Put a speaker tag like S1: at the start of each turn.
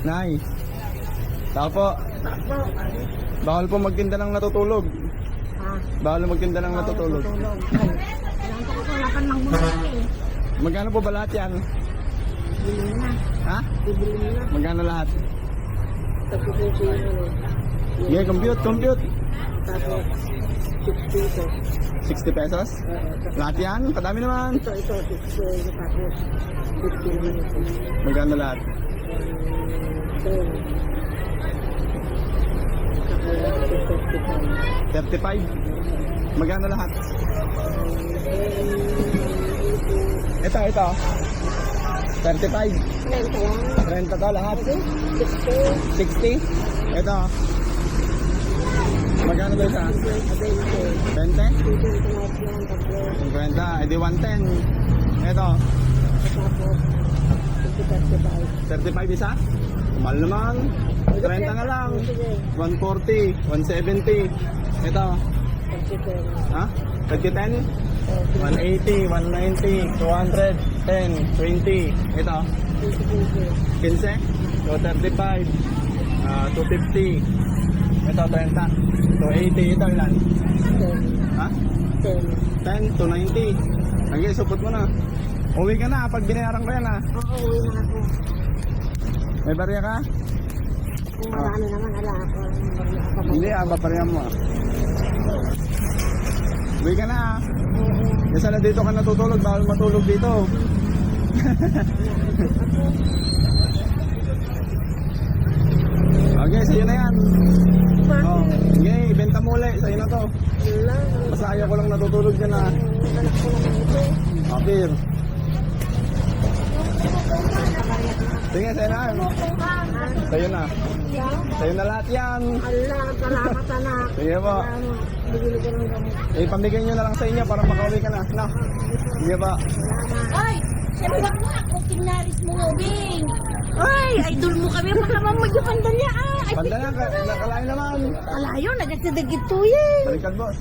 S1: Nay. Tao po. Bawal po magtinda ng natutulog. Bawal magtinda ng natutulog.
S2: Wala ng buhay eh.
S1: Magkano po ba lahat yan?
S2: Bili na.
S1: Ha?
S2: Bibili na.
S1: Magkano lahat?
S2: Tapos
S1: Yeah, compute.
S2: Tapos 60 pesos.
S1: 60 pesos? Lahat yan? Kadami naman.
S2: Ito, 60. Tapos 50 minutes.
S1: Magkano lahat? 35. Magkano lahat? Ito. 35. 30 to lahat. 60. Ito. Magkano ba isa? 20? 50. Edi 110. Ito. 35 isa? Mahal naman. 30 na lang. 140. 170. Ito. Ha? 30-10? 180, 190, 200, 10, 20. Ito. 15? So 35. 250. Ito 30. 280. Ito ilan? Ha? 10, 290. Hanggang supot mo na. Uwi ka na pag binayaran ko yan ha.
S2: Oo, uwi na ako.
S1: May barya ka?
S2: Kung ano naman, ala ako.
S1: Hindi babaryan mo Uwi ka na ha. Kasi na dito ka natutulog, bawal matulog dito. Okay, sa'yo na yan. Oh, okay, benta mo ulit, sa'yo na to. Basta ayaw ko lang natutulog dyan ha. Apir. Sige, sa'yo na. Sa'yo na. Sa'yo na lahat yan.
S2: Allah, salamat anak.
S1: Sige po.
S2: Bibili ko ng gamot.
S1: Pamigay nyo na lang sa inyo para makauwi ka na. No? Sige po.
S3: Ay! Siyempre ako ako kinaris mo, Bing! Ay! Idol mo kami. Baka naman magyapanda niya. Ay!
S1: Panda na, nakalain naman.
S3: Alayo, nagkasidagit to yan.
S1: Balikan boss.